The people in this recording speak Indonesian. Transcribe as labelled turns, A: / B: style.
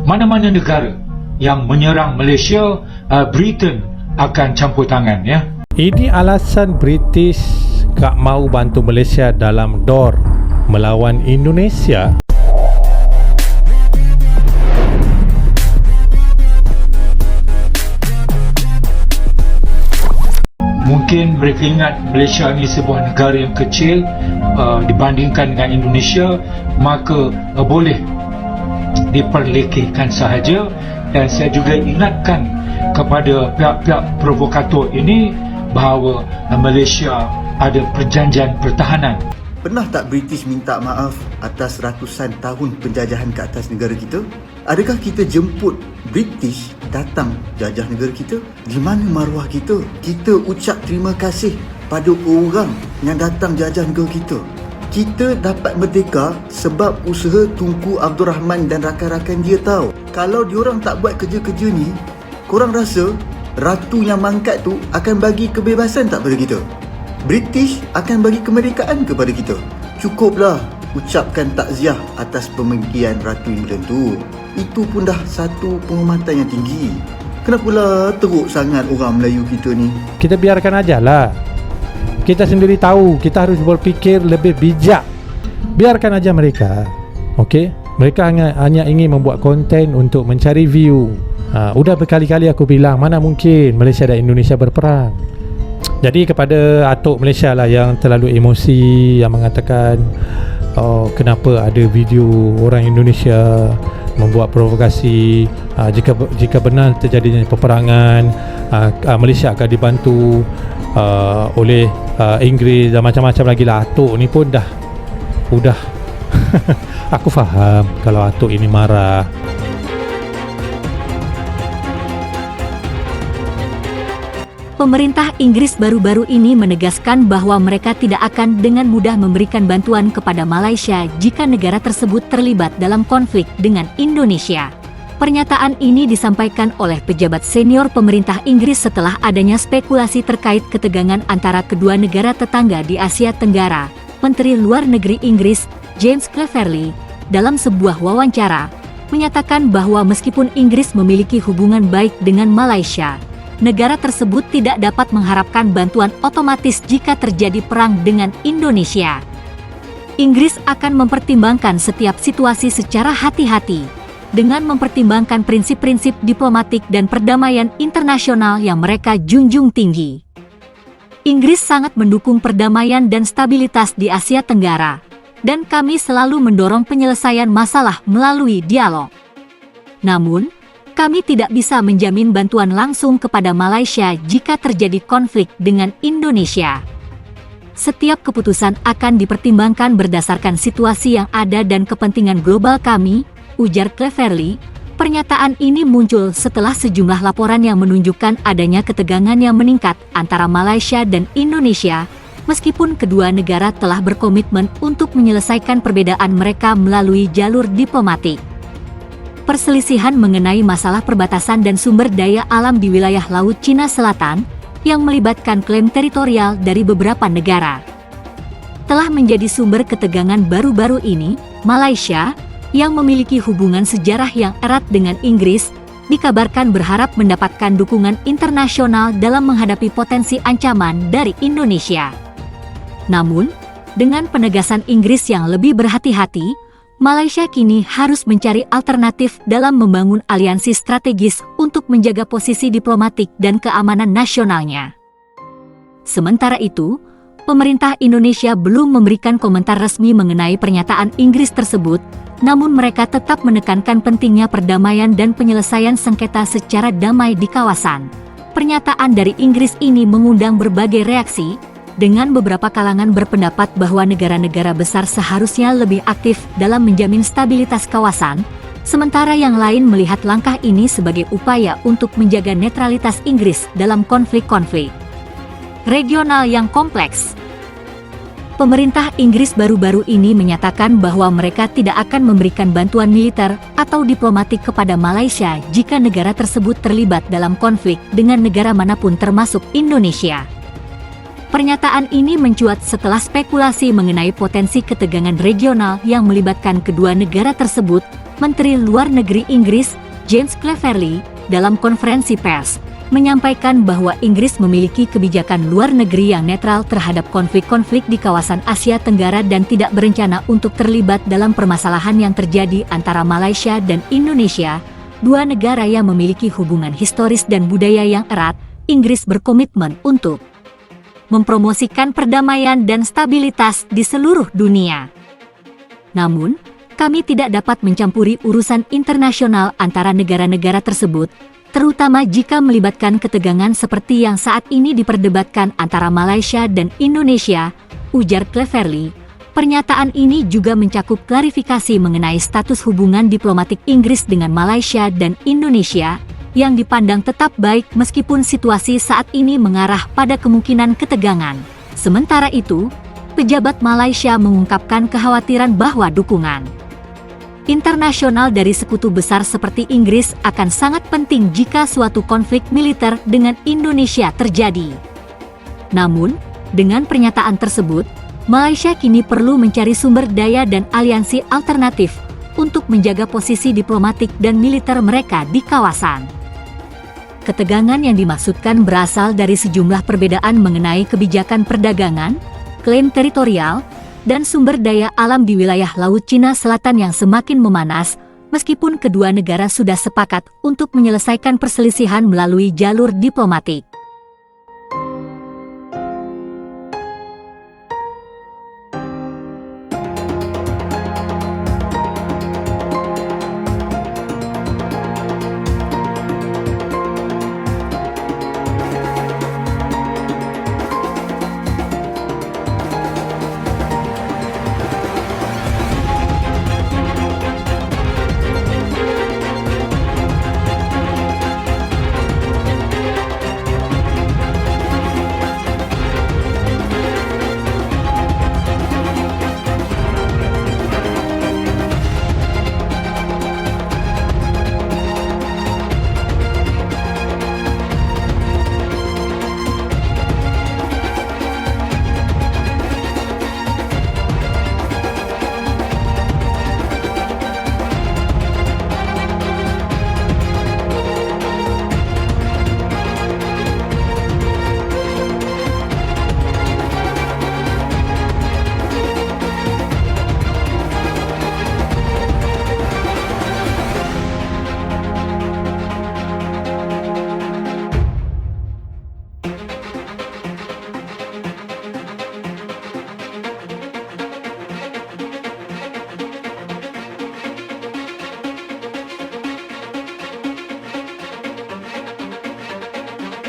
A: mana-mana negara yang menyerang Malaysia, Britain akan campur tangan, ya.
B: Ini alasan British tak mau bantu Malaysia dalam dor melawan Indonesia.
A: Mungkin mereka ingat Malaysia ini sebuah negara yang kecil dibandingkan dengan Indonesia, maka boleh diperlekehkan sahaja. Dan saya juga ingatkan kepada pihak-pihak provokator ini bahawa Malaysia ada perjanjian pertahanan.
C: Pernah tak British minta maaf atas ratusan tahun penjajahan ke atas negara kita? Adakah kita jemput British datang jajah negara kita? Di mana maruah kita? Kita ucap terima kasih pada orang yang datang jajah negara kita. Kita dapat merdeka sebab usaha Tunku Abdul Rahman dan rakan-rakan dia tahu. Kalau diorang tak buat kerja-kerja ni, korang rasa ratu yang mangkat tu akan bagi kebebasan tak pada kita? British akan bagi kemerdekaan kepada kita. Cukuplah ucapkan takziah atas pemergian Ratu England tu. Itu pun dah satu penghormatan yang tinggi. Kenapalah teruk sangat orang Melayu kita ni?
B: Kita biarkan aja lah. Kita sendiri tahu, kita harus berfikir lebih bijak. Biarkan aja mereka. Okey? Mereka hanya ingin membuat konten untuk mencari view. Udah berkali-kali aku bilang, mana mungkin Malaysia dan Indonesia berperang. Jadi kepada atuk Malaysia lah yang terlalu emosi, yang mengatakan kenapa ada video orang Indonesia membuat provokasi, jika benar terjadinya peperangan, Malaysia akan dibantu oleh Inggeris dan macam-macam lagi lah. Atuk ni pun dah aku faham kalau atuk ini marah.
D: Pemerintah Inggris baru-baru ini menegaskan bahwa mereka tidak akan dengan mudah memberikan bantuan kepada Malaysia jika negara tersebut terlibat dalam konflik dengan Indonesia. Pernyataan ini disampaikan oleh pejabat senior pemerintah Inggris setelah adanya spekulasi terkait ketegangan antara kedua negara tetangga di Asia Tenggara. Menteri Luar Negeri Inggris, James Cleverly, dalam sebuah wawancara, menyatakan bahwa meskipun Inggris memiliki hubungan baik dengan Malaysia, negara tersebut tidak dapat mengharapkan bantuan otomatis jika terjadi perang dengan Indonesia. Inggris akan mempertimbangkan setiap situasi secara hati-hati, dengan mempertimbangkan prinsip-prinsip diplomatik dan perdamaian internasional yang mereka junjung tinggi. Inggris sangat mendukung perdamaian dan stabilitas di Asia Tenggara, dan kami selalu mendorong penyelesaian masalah melalui dialog. Namun, kami tidak bisa menjamin bantuan langsung kepada Malaysia jika terjadi konflik dengan Indonesia. Setiap keputusan akan dipertimbangkan berdasarkan situasi yang ada dan kepentingan global kami, ujar Cleverly. Pernyataan ini muncul setelah sejumlah laporan yang menunjukkan adanya ketegangan yang meningkat antara Malaysia dan Indonesia, meskipun kedua negara telah berkomitmen untuk menyelesaikan perbedaan mereka melalui jalur diplomatik. Perselisihan mengenai masalah perbatasan dan sumber daya alam di wilayah Laut Cina Selatan yang melibatkan klaim teritorial dari beberapa negara telah menjadi sumber ketegangan baru-baru ini. Malaysia, yang memiliki hubungan sejarah yang erat dengan Inggris, dikabarkan berharap mendapatkan dukungan internasional dalam menghadapi potensi ancaman dari Indonesia. Namun, dengan penegasan Inggris yang lebih berhati-hati, Malaysia kini harus mencari alternatif dalam membangun aliansi strategis untuk menjaga posisi diplomatik dan keamanan nasionalnya. Sementara itu, pemerintah Indonesia belum memberikan komentar resmi mengenai pernyataan Inggris tersebut, namun mereka tetap menekankan pentingnya perdamaian dan penyelesaian sengketa secara damai di kawasan. Pernyataan dari Inggris ini mengundang berbagai reaksi, dengan beberapa kalangan berpendapat bahwa negara-negara besar seharusnya lebih aktif dalam menjamin stabilitas kawasan, sementara yang lain melihat langkah ini sebagai upaya untuk menjaga netralitas Inggris dalam konflik-konflik regional yang kompleks. Pemerintah Inggris baru-baru ini menyatakan bahwa mereka tidak akan memberikan bantuan militer atau diplomatik kepada Malaysia jika negara tersebut terlibat dalam konflik dengan negara manapun termasuk Indonesia. Pernyataan ini mencuat setelah spekulasi mengenai potensi ketegangan regional yang melibatkan kedua negara tersebut, Menteri Luar Negeri Inggris, James Cleverly, dalam konferensi pers, menyampaikan bahwa Inggris memiliki kebijakan luar negeri yang netral terhadap konflik-konflik di kawasan Asia Tenggara dan tidak berencana untuk terlibat dalam permasalahan yang terjadi antara Malaysia dan Indonesia, dua negara yang memiliki hubungan historis dan budaya yang erat. Inggris berkomitmen untuk mempromosikan perdamaian dan stabilitas di seluruh dunia. Namun, kami tidak dapat mencampuri urusan internasional antara negara-negara tersebut, terutama jika melibatkan ketegangan seperti yang saat ini diperdebatkan antara Malaysia dan Indonesia, ujar Cleverly. Pernyataan ini juga mencakup klarifikasi mengenai status hubungan diplomatik Inggris dengan Malaysia dan Indonesia, yang dipandang tetap baik meskipun situasi saat ini mengarah pada kemungkinan ketegangan. Sementara itu, pejabat Malaysia mengungkapkan kekhawatiran bahwa dukungan internasional dari sekutu besar seperti Inggris akan sangat penting jika suatu konflik militer dengan Indonesia terjadi. Namun, dengan pernyataan tersebut, Malaysia kini perlu mencari sumber daya dan aliansi alternatif untuk menjaga posisi diplomatik dan militer mereka di kawasan. Ketegangan yang dimaksudkan berasal dari sejumlah perbedaan mengenai kebijakan perdagangan, klaim teritorial, dan sumber daya alam di wilayah Laut Cina Selatan yang semakin memanas, meskipun kedua negara sudah sepakat untuk menyelesaikan perselisihan melalui jalur diplomatik.